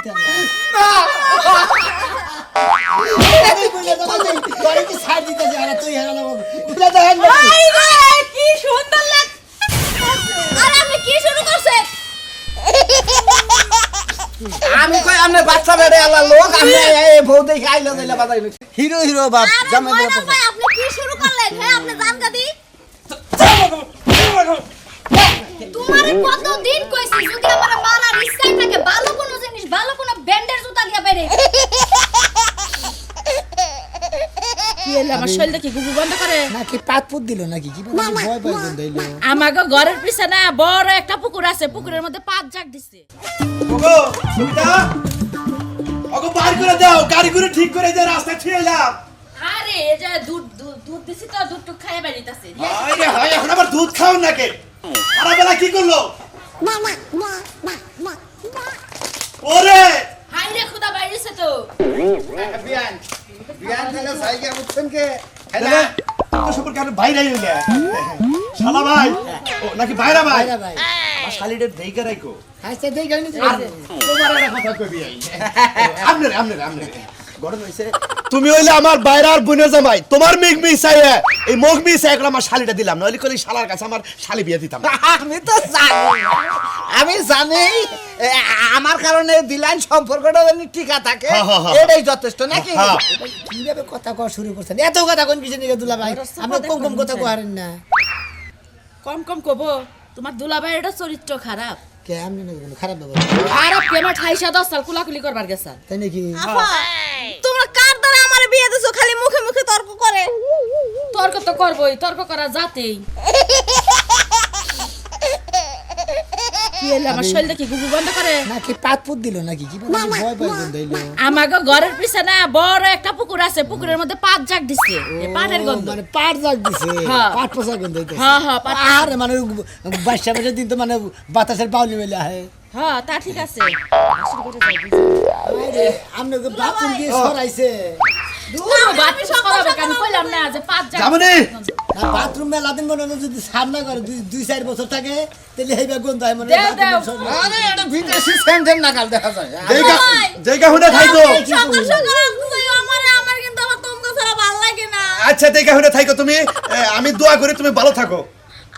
দিতে না আমি কইলে তো তোরে কি ছাড় দিতে যারা তুই হারানো বুঝলা তো হ্যাঁ আরে কি সুন্দর লাগ আরে আপনি কি শুরু করছেন আমি কই আমনে বাচ্চা বেড়ে আলা লোক আমি এই বউ দেখে আইলো যাইলা বাজাই হিরো হিরো বাপ জামাই ময়না ভাই আপনি কি শুরু করলেন হ্যাঁ আপনি জান গাদি তোমারে কত দিন কইছি যদি আমার মারার ইচ্ছা থাকে ভালো কোন জিনিস ভালো কোন ব্যান্ডের জুতা দিয়া বাইরে কি এলা আমার শরীরটা কি গুগু বন্ধ করে নাকি পাতপুত দিল নাকি কি বলে ভয় ভয় বন্ধ হইলো আমাগো ঘরের পিছনে বড় একটা পুকুর আছে পুকুরের মধ্যে পাঁচ জাগ দিছে ওগো সুবিধা ওগো বাইর করে দাও গাড়ি করে ঠিক করে দাও রাস্তা ছিলাম আরে এই যে দুধ দিছি তো দুধ টুক খাইয়া বেরিতাছে আরে হয় এখন আবার দুধ খাও নাকি সারা বেলা কি করলো ওরে হাই রে খুদা বাইরেছে তো বিয়ান বিয়ান দিলে সাইকে বুঝছেন কে তাহলে তো সম্পর্কে আর ভাই নাই হইলে শালা ভাই ও নাকি ভাইরা ভাই ভাইরা ভাই শালিটা দেইকা রাখো হাসতে দেই গানি আর তোমার একটা কথা কইবি আই আমনে গড়ন হইছে তুমি হইলে আমার বাইরার বুনে জামাই তোমার মিগমি চাইয়ে এই মগমি চাই একলা আমার শালিটা দিলাম নইলে কলি শালার কাছে আমার শালি বিয়ে দিতাম আমি তো জানি আমি জানি আমার কারণে দিলাইন সম্পর্কটা জানি টিকা থাকে এটাই যথেষ্ট নাকি কিভাবে কথা কওয়া শুরু করছেন এত কথা কোন কিছু নিয়ে দুলা ভাই আমরা কম কম কথা কহারেন না কম কম কবো তোমার দুলাভাইয়ের এটা চরিত্র খারাপ কে আমি না কোনো খারাপ বাবা খারাপ কেন 28 সাল কুলাকুলি করবার গেছে তাই নাকি তোমরা কার দ্বারা আমারে বিয়ে দিছো খালি মুখে মুখে তর্ক করে তর্ক তো করবই তর্ক করা যাতেই কি এলা আমার শরীরটা কি গুগু বন্ধ করে নাকি পাতপুত দিল নাকি কি বলে ভয় ভয় বন্ধ হইলো আমাগো ঘরের পিছনে বড় একটা পুকুর আছে পুকুরের মধ্যে পাঁচ জাগ দিছে এই পাটের গন্ধ মানে পাট জাগ দিছে হ্যাঁ। পাট পোষা গন্ধ হইতেছে হ্যাঁ হ্যাঁ পাট আর মানে বাদশা বাদশা দিন তো মানে বাতাসের বাউলি মেলে আহে হ্যাঁ তা ঠিক আছে আরে আমনে বাথরুম দিয়ে সরাইছে বাতি সরাবে কেন কইলাম না যে পাঁচ জাগ জামনি না বাথরুম মেলা দিন মনে হলো যদি সামনা করে 2-4 বছর থাকে তাহলে হেবা গন্ধ হয় মনে দেও, দেও। আরে এটা বিদেশি সেন্টেন নাগাল দেখা যায় জায়গা হুনে থাইকো সকাল সকাল কইও আমারে আমার কিন্তু আমার তোমগো ছাড়া ভালো লাগে না আচ্ছা জায়গা হুনে থাইকো তুমি আমি দোয়া করি তুমি ভালো থাকো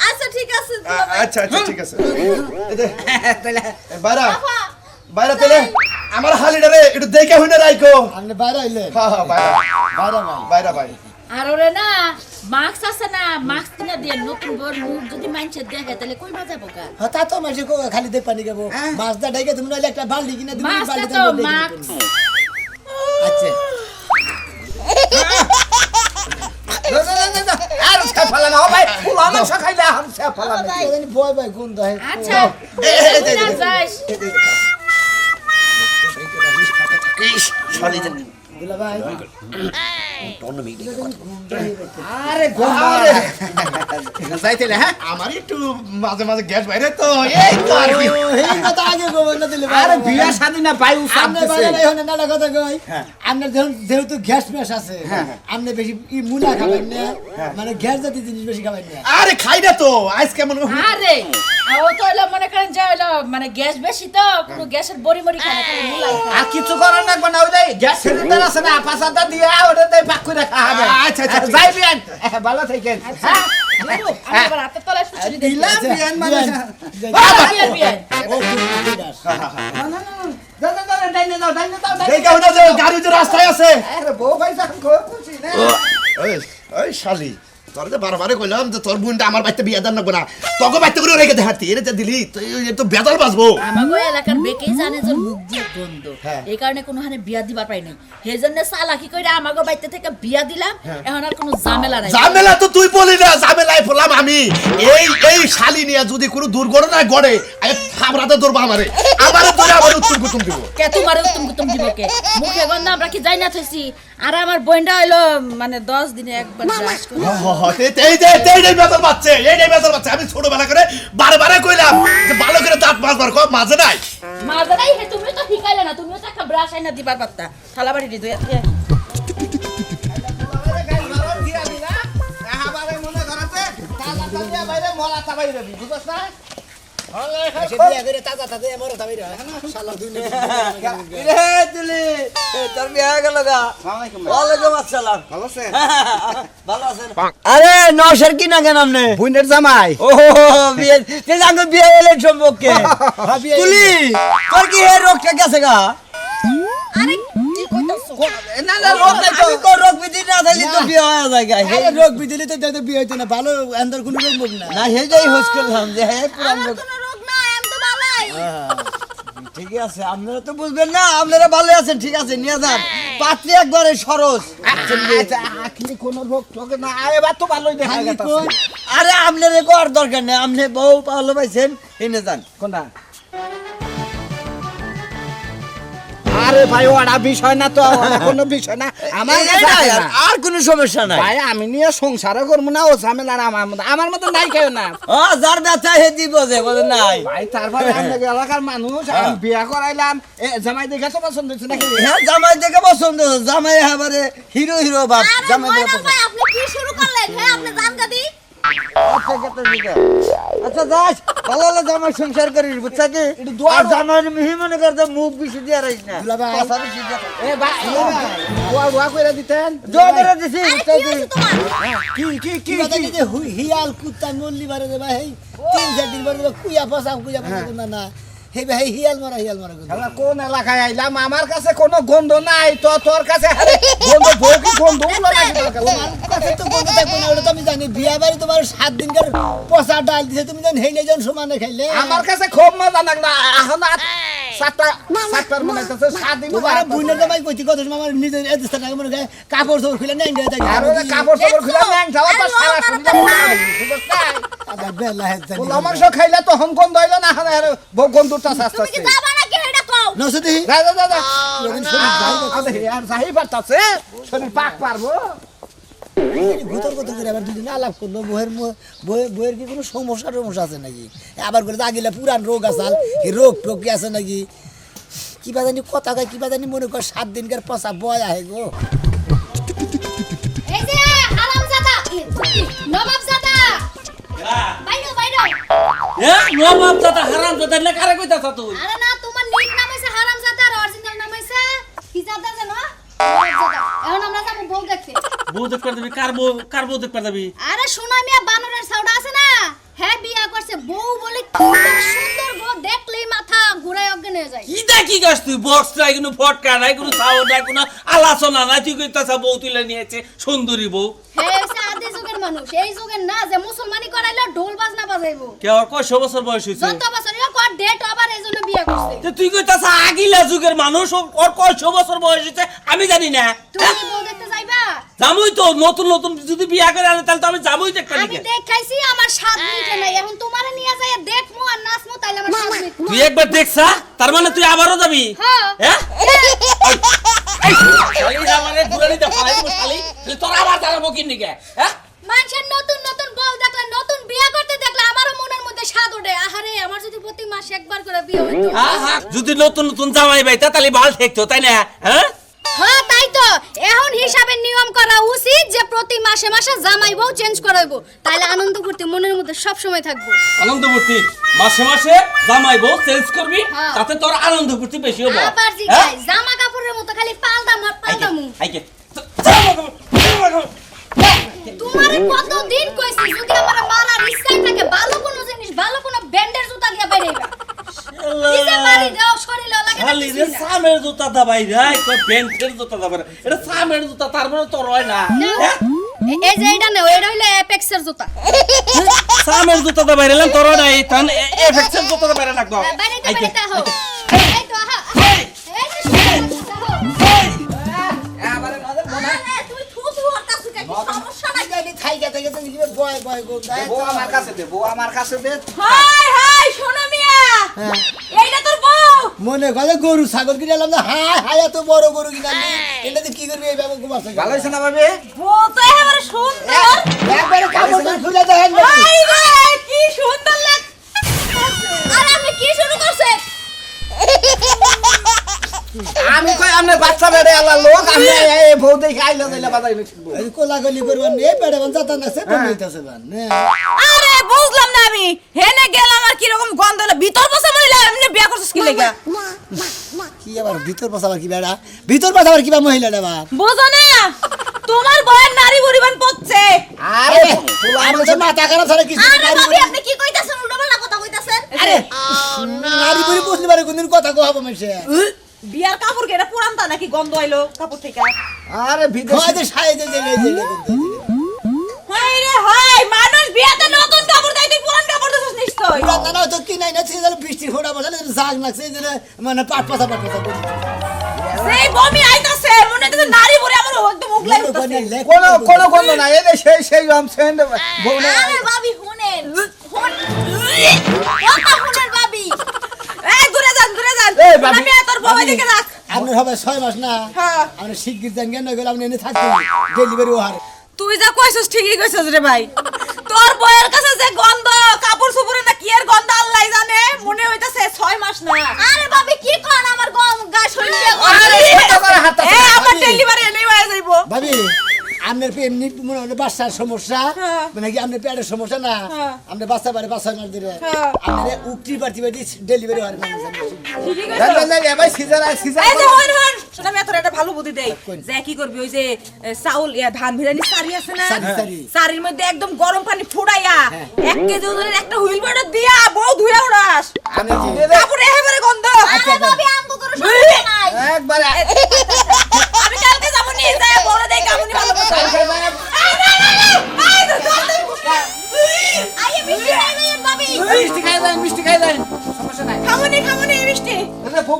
আচ্ছা ঠিক আছে আচ্ছা আচ্ছা ঠিক আছে বাইরা বাইরা তেলে আমার হালিডারে একটু দেখে হুনে রাখো আমনে বাইরে আইলে হ্যাঁ হ্যাঁ বাইরা বাইরে ভাই বাইরা ভাই আর ওরে না মাস্ক আছে না মাস্ক কিনা দিয়ে নতুন বড় মুখ যদি মাইনছে দেখে তাহলে কই মজা বোকা হতা তো মাসে খালি দেখ পানি গাবো মাছ দা ডাইকে তুমি নাইলে একটা বালতি কিনা দিবি মাস্ক বালতি তো মাস্ক আচ্ছা আর ফেলা না ভাই ফুল আমার খাইলে আম ফেলা না জানি ভয় ভয় গন্ধ হয় আচ্ছা না যাস দুলা ভাই আরে যাইতেলে হ্যাঁ আমার একটু মাঝে মাঝে গ্যাস বাইরে তো এই তো আর কি। এই কথা আগে কইব না দিলে ভাই আরে বিয়া শাদী না বায়ু আমনে বাইরে নাই হনে নালা কথা কই আমনে যেহেতু গ্যাস ম্যাশ আছে আমনে বেশি মুনা খাবেন না মানে গ্যাস জাতীয় জিনিস বেশি খাবেন না আরে খাই না তো আজ কেমন আরে ও তো হলো মনে করেন যে হলো মানে গ্যাস বেশি তো কোনো গ্যাসের বড়ি মরি খায় না খালি মুলাই আর কিছু করার না কোন ওই গ্যাস সিলিন্ডার আছে না পাছাটা দিয়ে ওটা দেই পাক করে রাখা হবে আচ্ছা, আচ্ছা, ঠিক যাই বিয়ান ভালো থাকেন হ্যাঁ আমি আবার হাতে তলায় সুচুরি দিই দিলাম বিয়ান মানে বিয়ান ও ঠিক আছে দাও ডাইনে দাও দেখে হুনে যে গাড়ি যে রাস্তায় আছে আরে বউ ভাই যখন খুশি না ওই ওই শালি তোর যে বারবারে কইলাম যে তোর বোনটা আমার বাড়িতে বিয়ে দেন না তোকে বাড়িতে করে রেখে দেখাতি এর যে দিলি তুই তো বেজাল বাসবো আমাগো এলাকার বেকেই জানে যে মুখ দিয়ে গন্ধ এই কারণে কোনো হানে বিয়া দিবার পাই নাই সেজন্য চালাকি কইরা আমাগো বাইতে থেকে বিয়া দিলাম এখন আর কোনো ঝামেলা নাই ঝামেলা তো তুই বলি না ঝামেলায় পড়লাম আমি এই শালি নিয়ে যদি কোনো দুর্ঘটনায় ঘটে আগে থামরাতে ধরবো আমারে ধরে আমার উত্তর কুতুম দিব কে তোমার উত্তম কুতুম দিব কে মুখে গন্ধ আমরা কি যাই না থইছি আর আমার বোনটা হইলো মানে 10 দিনে একবার ব্রাশ করে এই বেতন পাচ্ছে আমি ছোটবেলা করে বারে কইলাম যে ভালো করে দাঁত মাজবার কো মাঝে নাই মাঝে নাই হে তুমি তো শিখাইলে না তুমিও তো একটা ব্রাশ আইনা দিবার পারতা থালা বাড়ি দি মনে করাতে তালা তালিয়া বাইরে মলা চাবাই রবি বুঝছ না সে বিয়া করে তাজা তাজা এমরে তাবি রে শালা দুনিয়া রে তুলি তোর বিয়ে হয়ে গেল গা ওয়ালাইকুম আসসালাম ভালো আছেন ভালো আছেন আরে নশের কি না কেন আপনি বুইনের জামাই ও বিয়ে তে জানো বিয়ে হলে সম্পর্কে তুলি তোর কি এই রোগটা গেছে গা আরে কি কইতাছো না না রোগ নাই তো আমি তো রোগ বিধি না থাকলে তো বিয়ে হয়ে যায় গা আরে রোগ বিদিলে তো বিয়ে হইতো না ভালো আন্দর কোনো রোগ মুখ না না হেজাই হোস করলাম যে হে পুরান আমার রোগ কোনো রোগ নাই আমি তো ভালোই ঠিক আছে আপনারা তো বুঝবেন না আপনারা ভালো আছেন ঠিক আছে নিয়ে যান পাত্রী একবারে সরস আখলি কোন রোগ টোক না এবার তো ভালোই দেখা খালি গেছে কই আরে আপনার আর দরকার নেই আপনি বউ ভালো পাইছেন এনে যান কোনটা আরে ভাই ওটা বিষয় না তো ওটা কোনো বিষয় না আমার এই কাছে না, আছে আর- না। আর কোনো সমস্যা নাই ভাই আমি নিয়ে সংসারও করবো না ও ঝামেলা না আমার মতো নাই কেউ না ও যার ব্যথা হে দিব যে বলে নাই ভাই তারপরে আমাদের এলাকার মানুষ আমি বিয়া করাইলাম এ জামাই দেখে তো পছন্দ হচ্ছে নাকি হ্যাঁ জামাই দেখে পছন্দ জামাই এবারে হিরো হিরো বাপ আরে জামাই দেখে ময়না পছন্দ ভাই আপনি কি শুরু করলেন হ্যাঁ আপনি জান গাদি আচ্ছা যাস ভালো ভালো জামাই সংসার করিস বুঝছা কি আর জামাই মিহি মনে করতে মুখ বেশি দিয়ে রাখিস না দুলাভাই। কথা বেশি দিয়ে রাখিস। এ ভাই দোয়া করে দিতেন জোর করে দিছি আরে বুঝছা কি কি? হইছে তোমার কি কথা কি যে হিয়াল কুত্তা মল্লি বারে দে ভাই 3-4 দিন বারে কুয়া ফসা না না হে ভাই হিয়াল মারা শালা কোন এলাকায় আইলাম আমার কাছে কোনো গন্ধ নাই তো তোর কাছে আরে গন্ধ ভোগী গন্ধ উলো নাকি তোর কাছে? তোমার কাছে তো গন্ধ থাকবে না ওটা তো আমি জানি বিয়া বাড়ি তোমার 7 দিনকার পচা ডাল দিছে তুমি জান হেনে জন সমানে খাইলে আমার কাছে খুব মজা লাগলো এখন সাতটার মনে হচ্ছে 7 দিন তোমার বুইনের জামাই কইতি কত সময় আমার নিজের এদিস্তা টাকা মনে গায় কাপড় চোপড় খুলে নেন দেয় আর ওই কাপড় চাপড় খুলে ন্যাং যাওয়া তো আরে সারা ও সুন্দর আবার বেলা হেদ জানি পোলা মাংস খাইলে তো হম গন্ধ হইলো না এখন বউ গন্ধটা শাস্তা তুমি কি যাবা নাকি এটা কও নসদি যা যা যা যা যখন শরীর যাই আর যাই পারতাছে শরীর পাক পারবো ভূতর কত করে আবার দুদিন আলাপ করলো বইয়ের কি কোনো সমস্যা আছে নাকি আবার করে আগিলা পুরান রোগ আসাল এই রোগ টোক কি আছে নাকি কিবা জানি কথা কয় কিবা জানি মনে কর 7 দিনকার পচা বয় আহে গো এই যে হারামজাদা নবাবজাদা বাইরো বাইরো নবাবজাদা হারামজাদা লে কারে কইতাছ তুই আরে না তোমার নিক নাম হইছে হারামজাদা আর অরিজিনাল নাম হইছে কি জাদা জানো নবাবজাদা এখন আমরা যাবো বউ দেখতে বউ দেখতে দিবি কার বউ দেখতে দিবি আরে শোনা মিয়া বানরের সাউডা আছে না হ্যাঁ বিয়া করছে বউ বলে কি সুন্দর গো দেখলেই মাথা ঘুরায় অজ্ঞান হয়ে যায় কি দেখি গাছ তুই বক্স নাই কোনো ফটকা নাই কোনো সাউন্ড নাই কোনো আলোচনা নাই তুই কইতাছ বউ তুলে নিয়েছে সুন্দরী বউ হ্যাঁ হইছে আদি যুগের মানুষ এই যুগের না যে মুসলমানি করাইলো ঢোল বাজনা বাজাইবো কে আর কয়শো বছর বয়স হইছে যত বছর কর ডেট আবার এইজন্য বিয়া করছে যে তুই কইতাছ আগিলা যুগের মানুষ ওর কয়শো বছর বয়স হইছে আমি জানি না তুমি বউ দেখতে যাইবা জামুই তো নতুন নতুন যদি বিয়া করে আনে তাহলে তো আমি জামুই দেখতে আমি লিখে দেখাইছি আমার 7 মিনিট নাই এখন তোমারে নিয়ে যাই দেখমু আর নাচমু তাইলে আমার 7 মিনিট তুই একবার দেখছা তার মানে তুই আবারও যাবি হ্যাঁ এই শালি আমারে ঘুরানি দে পালাই শালি তোর আবার জানাবো কি নিকে হ্যাঁ মানুষের নতুন নতুন বউ দেখলে নতুন বিয়া করতে দেখলে আমারও মনের মধ্যে স্বাদ ওঠে আহারে আমার যদি প্রতি মাসে একবার করে বিয়ে হইতো যদি নতুন নতুন জামাই পাইতা তাহলে ভালো থাকতো তাই না হ্যাঁ হ্যাঁ তাই তো এখন হিসাবে নিয়ম করা উচিত যে প্রতি মাসে মাসে জামাই বউ চেঞ্জ করাইবো তাহলে আনন্দ করতে মনের মধ্যে সব সময় থাকবো আনন্দ ফুর্তি মাসে মাসে জামাই বউ চেঞ্জ করবি হ্যাঁ। তাতে তোর আনন্দ ফুর্তি বেশি হবে আবার জিগাই জামা কাপড়ের মতো খালি পাল্টাম আর পাল্টামু আইকে তোমার কত দিন কইছি যদি আমার মারার ইচ্ছা থাকে ভালো কোনো জিনিস ভালো কোনো ব্র্যান্ডের জুতা দিয়া বাইরেবা কি যে মারি দাও শরীরে লাগে না খালি রে কিছুই না। সামের জুতা দাবাই রে কই বেন্টের জুতা দাবাই এটা সামের জুতা তার মানে তোর হয় না হ্যাঁ? এই যে এটা না এটা হইলো অ্যাপেক্সের জুতা সামের জুতা দাবাই রেলাম তোর নাই তান এফেক্সের জুতা দাবাই লাগবে বাইরেতে আইকে বাইরেতে হও এই তো আহা এই যে তুমি থুতু হতাছু কেন সমস্যা নাই খাইতে থেকে তুমি কি বয় বয় গো বউ আমার কাছে দে বউ আমার কাছে দে হাই হাই শোনো মিয়া এইটা তোর বউ মনে করে গরু ছাগল কিনে এলাম না হায় হায় এত বড় গরু কিনা এটা তুই কি করবি এই ব্যাপার ঘুমাস ভালো হইছে না ভাবি বউ তো এবারে সুন্দর একবারে কাপড় খুলে দেখেন হাই রে কি সুন্দর লাগ আরে আপনি কি শুরু করছেন আমি কই আমনে বাচ্চা বেড়ে আলা লোক আমি এই বউ দেখে আইলা দিলা বাজাই নিছি এই কোলাগলি করবেন এই পেড়ে বান জাতা না সে তো নিতেছে বান আরে বুঝলাম না আমি আমি হেনে গেলাম আর কি রকম গন্ধ হলো ভিতর বসে মহিলা এমনি বিয়া করছিস কি লাগা কি আবার ভিতর পাশাবার কি বেড়া ভিতর পাশাবার কি বা মহিলাটা বা বুঝো না তোমার বয়ের নারী পরিমাণ পড়ছে আরে আমার তো মাথা খারাপ ছাড়া কিছু আরে নারী ভাবি পরি- আপনি কি কইতাছেন উল্টোপাল্টা কথা কইতাছেন আরে নারী পরি বুঝতে পারে কোনদিন কথা কো হবে মেশে বিয়ার কাপড় কি এটা পুরানটা নাকি গন্ধ আইলো কাপড় থেকে আরে বিদেশি হয়তো সাইজে জেলে জেলে হাই রে হাই মানুষ বিয়াতে নতুন কাপড় দেয় তুই পুরান কাপড় দিছিস নিশ্চয় পুরাতন না তো কি নাই না সেই বৃষ্টির ফোঁটা বসালে জাগ লাগছে এই জন্য মানে পাট পাতা করি সেই বমি আইতাছে মনে হচ্ছে নারী পরে আমার একদম উগলাই উঠতেছে কোন গন্ধ নাই এই যে সেই সেন্ট বউনে আরে ভাবি শুনেন কথা শুনেন ভাবি এই দূরে যান এই ভাবি, আমি তোর বউ দিকে রাখ আপনার হবে 6 মাস না হ্যাঁ। আমরা শিগগির জান জ্ঞান হয়ে গেল আপনি এনে থাকতে ডেলিভারি ওহার তুই যা কইছস ঠিকই কইছস রে ভাই তোর বউয়ের কাছে যে গন্ধ কাপড় সুপুরে না কি এর গন্ধ আল্লাহ জানে মনে হইতাছে 6 মাস না আরে ভাবি কি কোন আমার গা শরীর দিয়ে আরে ছোট করে হাত এ আমার ডেলিভারি এনেই হয়ে যাইবো ভাবি আপনার এমনি মনে হলো বাচ্চার সমস্যা হ্যাঁ। মানে কি আপনার পেটের সমস্যা না হ্যাঁ। আপনার বাচ্চা বাড়ি 5 মাস ধরে হ্যাঁ। আপনার উক্তি পার্টি ডেলিভারি হওয়ার ঠিকই কইছস এবার সিজার এই যে হন শোনা আমি তোর একটা ভালো বুদ্ধি দেই কোন? যে কি করবি ওই যে চাউল ধান ভিজানি সারি আছে না সারি। সারির মধ্যে একদম গরম পানি ফুটাইয়া হ্যাঁ। 1 কেজি ওজনের একটা হুইল বাটার দিয়া বউ ধুয়া উড়াস আমি কি কাপড় একেবারে গন্ধ আরে ভাবি আমগো কোনো সমস্যা নাই একবার আমি কালকে যাবো নিয়ে যাই বড় দেই কামুনি ভালো কথা আরে মিষ্টি খাই দেন ভাবি মিষ্টি খাই দেন সমস্যা নাই খামুনি মিষ্টি আরে ফো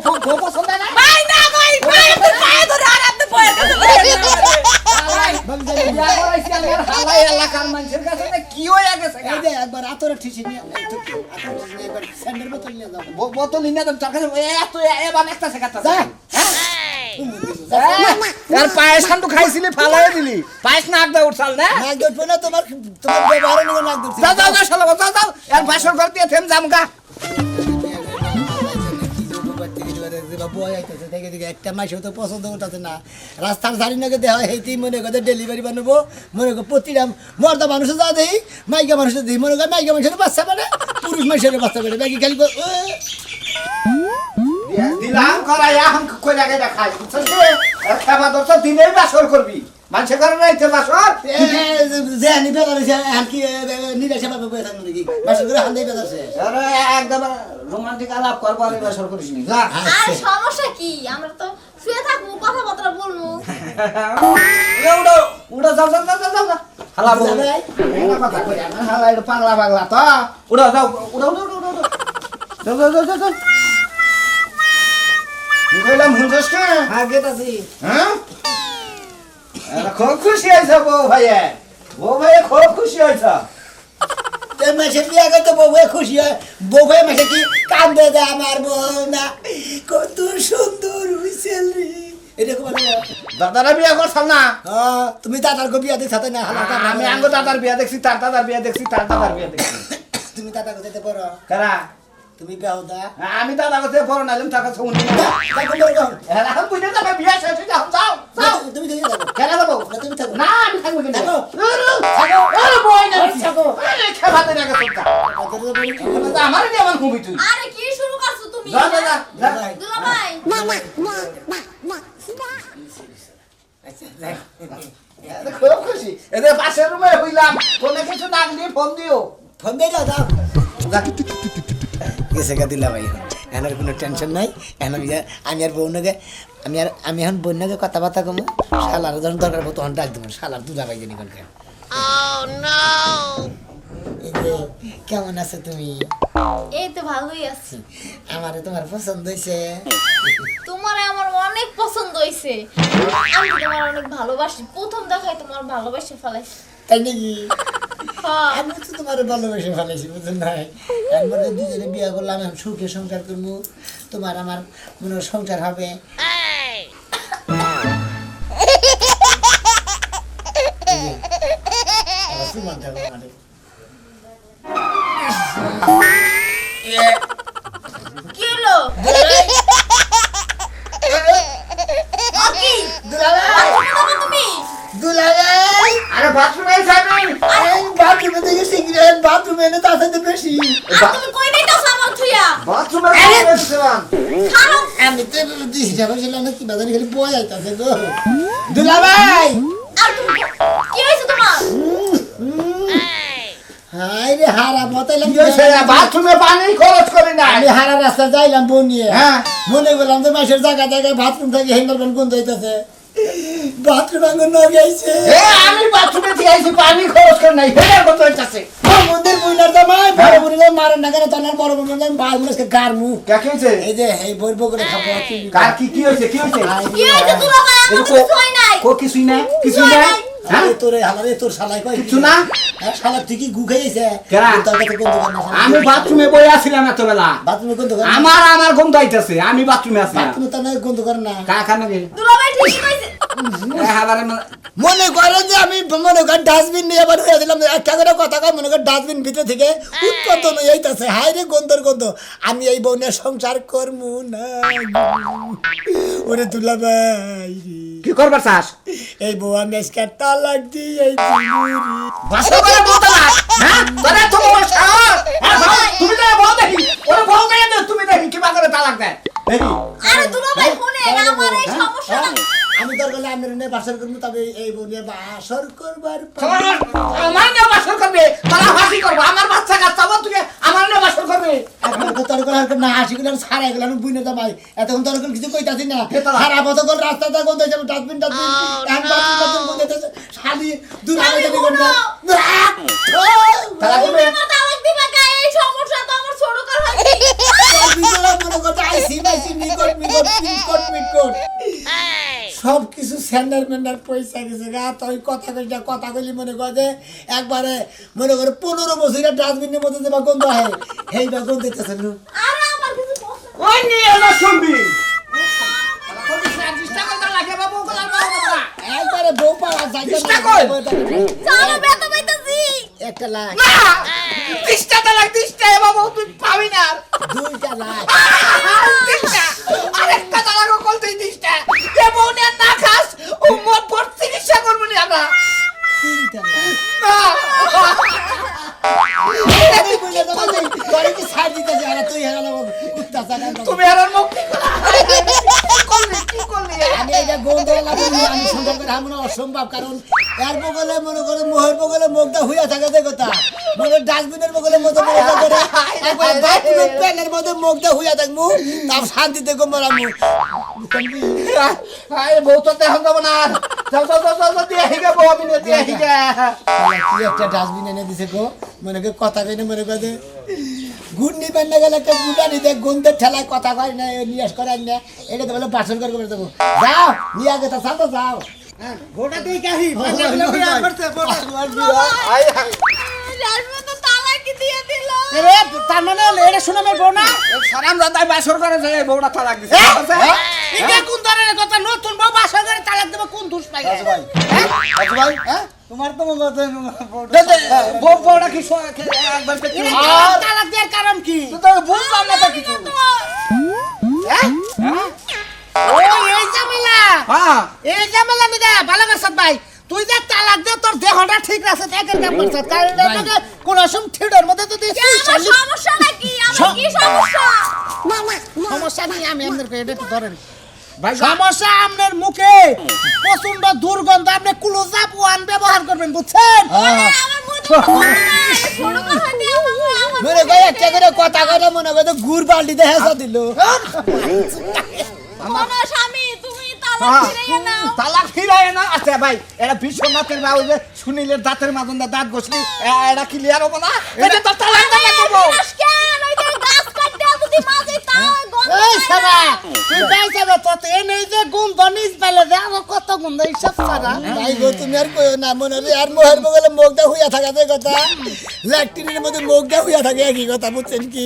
পছন্দ না ভাই না ভাই তুই পায়ে ধরে আর আপনি বয়ে কাছে বিয়া করাইছি আমার হালাই এলাকার মানুষের কাছে না কি হয়ে গেছে এই যে একবার আতরে ঠিসি নিয়ে একবার স্যান্ডেল বোতল নিয়ে যাও বোতল নিয়ে দাম তোর কাছে এত এবার একটা সেকাতা যা। আর পায়েস খান্ডু খাইছিলি ফালাই দিলি পায়েস নাক দা উঠছাল না নাক ধরবে না তোমার ব্যবহার নিয়ে নাক ধরছে যাও শালা যাও এর বাসর ঘর দিয়ে থেম জামগা একটা মাসেও তো পছন্দ করতেছে না রাস্তার ধারি নাকি দেওয়া হেঁটেই মনে করে ডেলিভারি বানাবো মনে কর প্রতিটা মর্দা মানুষের যা দেই মাইকা মানুষের দিই মনে কর মাইকা মানুষের বাচ্চা মানে পুরুষ মানুষের বাচ্চা মানে বাকি খালি দিলাম করাই এখন কই লাগে দেখাই বুঝছিস খাবার দরছ দিনেই বাসর করবি মানুষের ঘরে রাইতে বাসর জেহানি বেলা রয়েছে কি নিরাশা পাবে বয়ে থাকবে নাকি বাসা করে হান্দাই বেলাছে আরে একদম রোমান্টিক আলাপ করবো আর বাসর করিস নি যা আরে সমস্যা কি আমরা তো শুয়ে থাকবো কথাবার্তা বলবো উড়ো উড়ো যাও হালা বল যাবে? কথা কই না হালা এটা পাগলা পাগলা তো উড়ো যাও উড়ো যাও কি কইলাম হুঁজস কে আগে তাছি হ্যাঁ খুব খুশি হয়েছে বউ ভাইয়া খুব খুশি হয়েছে মাসে বিয়া করতে বউ খুশি হয় বউ মাসে কি কান্দে দেয় আমার বউ না কত সুন্দর হুইসেল রে এরকম দাদারা বিয়া করছাল না তুমি দাদার গো বিয়া দেখতে না আমি আঙ্গ দাদার বিয়া দেখছি তার দাদার বিয়া দেখছি তুমি দাদা কোথায় পড়ো কারা তুমি বেহুদা আমি দাদা কাছে পড়ো নাইলাম টাকা শুনি এখন বুঝে যাবে বিয়া শেষ হয়ে যাও যাও তুমি দেখে যাবো কেন যাবো তুমি থাকো না আমি থাকবো কেন থাকো। আরে বই না থাকো। আরে খেলাতে রেখে তোরটা আমার দিয়ে আমার খুবই তুই আরে কি শুরু করছো তুমি যা যা যা দুলা ভাই খুব খুশি এদের পাশের রুমে হইলাম কোনো কিছু না দিয়ে ফোন দিও ফোন দিয়ে যাও যাও গেছে গা দিলা ভাই এনার কোনো টেনশন নাই আমি আর বউনাকে আমি এখন বন্যাকে কথাবার্তা কমো শালার যখন দরকার পড়তো তখন ডাক দেবো শালার দুলা ভাই জানি কোনকে এই যে কেমন আছো তুমি এই তো ভালোই আছি আমারে তোমার পছন্দ হয়েছে তোমার আমার অনেক পছন্দ হইছে আমি তোমার অনেক ভালোবাসি প্রথম দেখায় তোমার ভালোবাসে ফেলাইছি তাই নাকি হ্যাঁ আমি তো তোমার ভালোবেসে ফেলেছি বুঝলেন নাই একবার দুজনে বিয়ে করলাম এখন সুখে সংসার করবো তোমার আমার মনে হয় সংসার হবে সুমান থাকো আমাদের কি হলো কি তুমি দুলাভাই আরে বাথরুমে যাবি বাথরুমে থেকে সিগারেট বাথরুমে এনে তার সাথে বেশি গেছিলাম খারাপ আমি তো হিসাবে ছিলাম না কি বাজারে খালি বয় যাইতাছে গো দুলা ভাই আর তুমি কি হয়েছে তোমার হাই রে হারা বতাইলাম বাথরুমে পানি খরচ করি না আমি হারা রাস্তা যাইলাম বউ নিয়ে হ্যাঁ। মনে করলাম যে মাসের জায়গায় জায়গায় বাথরুম থেকে হ্যান্ডেল প্যান্ট গন্ধ হইতেছে বাথরুম আঙুন নগে আইছে আমি বাথরুমে দিয়ে আইছি পানি খরচ করে নাই হেডার কত হইতাছে মন্দির বুইনার জামাই বড় বুইনার মারেন না কেন তনার বড় বুইনার জামাই বাল মুসকে গারমু কে হইছে এই যে এই বইব করে খাবো কার কি হইছে কি হইছে কি হয়েছে দুলা ভাই আমার কিছু হয় নাই কো কিছুই না কিছুই না আরে তোরে হালারে তোর শালাই কই কিছু না শালা তুই কি গু খাইছে কেরা? তোর কাছে গন্ধ করে না আমি বাথরুমে বই আছিলাম এত বেলা বাথরুমে গন্ধ করে আমার গন্ধ আইতাছে আমি বাথরুমে আছি বাথরুমে তো না গন্ধ করে না কাকা নাকি দুলা ভাই ঠিক কইছে হালারে মনে করে যে আমি মনে কর ডাস্টবিন নিয়ে আবার হয়ে দিলাম একটা করে কথা কয় মনে কর ডাস্টবিন ভিতর থেকে উৎপাদন হইতাছে হাই রে গন্ধর গন্ধ আমি এই বউনের সংসার করমু না ওরে দুলা ভাই রে। কি করবার চাস এই বউ আমি আজকে তালাক দিই এই জিনুরি বাসা করে বলতা না হ্যাঁ তোরা তো বড় সাহস তুমি তো বল দেখি ওরে বল দেখি তুমি দেখি কি করে তালাক দেয় দেখি আরে দুলা ভাই শুনে আমার এই সমস্যা না আমি তোর বলে আমি নে বাসর করবো তবে এই বউ নিয়ে বাসর করবার আমার নিয়ে বাসর করবে তারা হাসি করবো আমার বাচ্চা কাচ্চা তুই আমার নিয়ে বাসর করবে তোর করে না হাসি গুলো সারা গেলাম বুঝনে জামাই এতক্ষণ তোর করে কিছু কইতাছি না কেতলা? সারা পথ করে রাস্তাটা গন্ধ যাবে ডাস্টবিন ডাস্টবিন এখন বাথরুম গন্ধ যাচ্ছে শালি দূর আগে যাবে গন্ধ তারা করবে তুমি তালাক দিবা গায়ে এই সমস্যা তো আমার ছোট কার হইছে মনে করতে আইসি নাইসি নিকট মিকট সব কিছু স্যান্ডার ম্যান্ডার পয়সা গেছে গা তুই কথা কইলি মনে কর যে একবারে মনে করে 15 বছরের ডাস্টবিনের মধ্যে যে বা গন্ধ হয় এই বা গন্ধ দিতেছে না আরে আমার কিছু পছন্দ ওই নিয়ে না শুনবি একবারে বউ পাওয়া যায় চেষ্টা কর। চলো বেতা পাইতাছি একটা লাখ দিশটা তালাক দিশটা এ বাবু তুই পাবি না দুইটা লাখ দিশটা আরেকটা তালাক কলতেই দিশটা এ বউ নিয়ে না খাস ও মোর পর চিকিৎসা করবো নি আমরা তিনটা লাখ না আমি বুঝে যাবো যে তোরে কি ছাড় দিতে যায় আর তুই হেরালো কুত্তা চাকা তুমি আর মুক্তি কি করলি আমি এটা গন্ধ লাগাবো আমি সুন্দর করে হামনা অসম্ভব কারণ এর বগলে মনে করে মোহের বগলে মুখটা হইয়া থাকে যে কথা মানে ডাস্টবিনের বগলে মতো মনে করে একবার বাথরুমের প্যানের মধ্যে মুখটা হইয়া থাকবো তাও শান্তিতে গোমরামু আরে বউ তো এখন যাবো না যাও দিয়ে হিগে বউ আমি দিয়ে হিগে কি একটা ডাস্টবিন এনে দিছে গো মনে করে কথা কইনে মনে করে যে গুড় নিবেন না গেলে একটা গুড়া নিতে গন্ধের ঠেলায় কথা কয় না নিয়াস করার না এটা তো বলে বাসন করে দেবো যাও নিয়ে আগে তা সাথে যাও গোটা তুই কাহি রাজমা তো তালাক দিয়ে দিল তার মানে এটা শুনে আমার বউ না সারাম দাদাই বাসর করে যায় বউটা তালাক দিছে এটা কোন ধরনের কথা নতুন বউ বাসা করে তালাক দেবে কোন দুষ পাই ভাই তোমার তো মনে হয় বউটা কি একবার তালাক দেওয়ার কারণ কি তো বুঝলাম না তো কিছু ও এই ঝামেলা হ্যাঁ এই ঝামেলা নিদা ভালো করছত ভাই তুই যে তালাক দে তোর দেহটা ঠিক আছে একের কাম করছত কারণ এটাকে কোন রকম ঠিডের মধ্যে যদি আমার সমস্যা নাকি আমার কি সমস্যা সমস্যা নেই আমি আপনাদের এটা একটু ধরেন ভাই সমস্যা আপনার মুখে প্রচন্ড দুর্গন্ধ আপনি ক্লোজআপ ওয়ান ব্যবহার করবেন বুঝছেন আমার মুখ ছোট কার হইতে আমার মনে করে একটা করে কথা কইলে মনে করে গুড় বালতি দিয়ে হেসা দিল মনে স্বামী তুমি তালাক ফিরিয়ে নাও তালাক ফিরায় না আচ্ছা ভাই এটা বিশ্বনাথের বা ওই যে সুনীলের দাঁতের মাঝে দাঁত ঘষলি এটা ক্লিয়ার হবো না এটা তো তালাক দেবে দেবো কেন ওই যে গাছ কাটতে যদি মাঝে তা গন্ধ এই সারা তুই পাইছে না তো এই যে গন্ধ নিজ পেলে দে আমার কত গন্ধ এইসব সারা ভাই গো তুমি আর কইও না মনে রে আর মোহের বগলে মুখটা হইয়া থাকা যে কথা ল্যাট্রিনের মধ্যে মুখটা হইয়া থাকে একই কথা বুঝছেন কি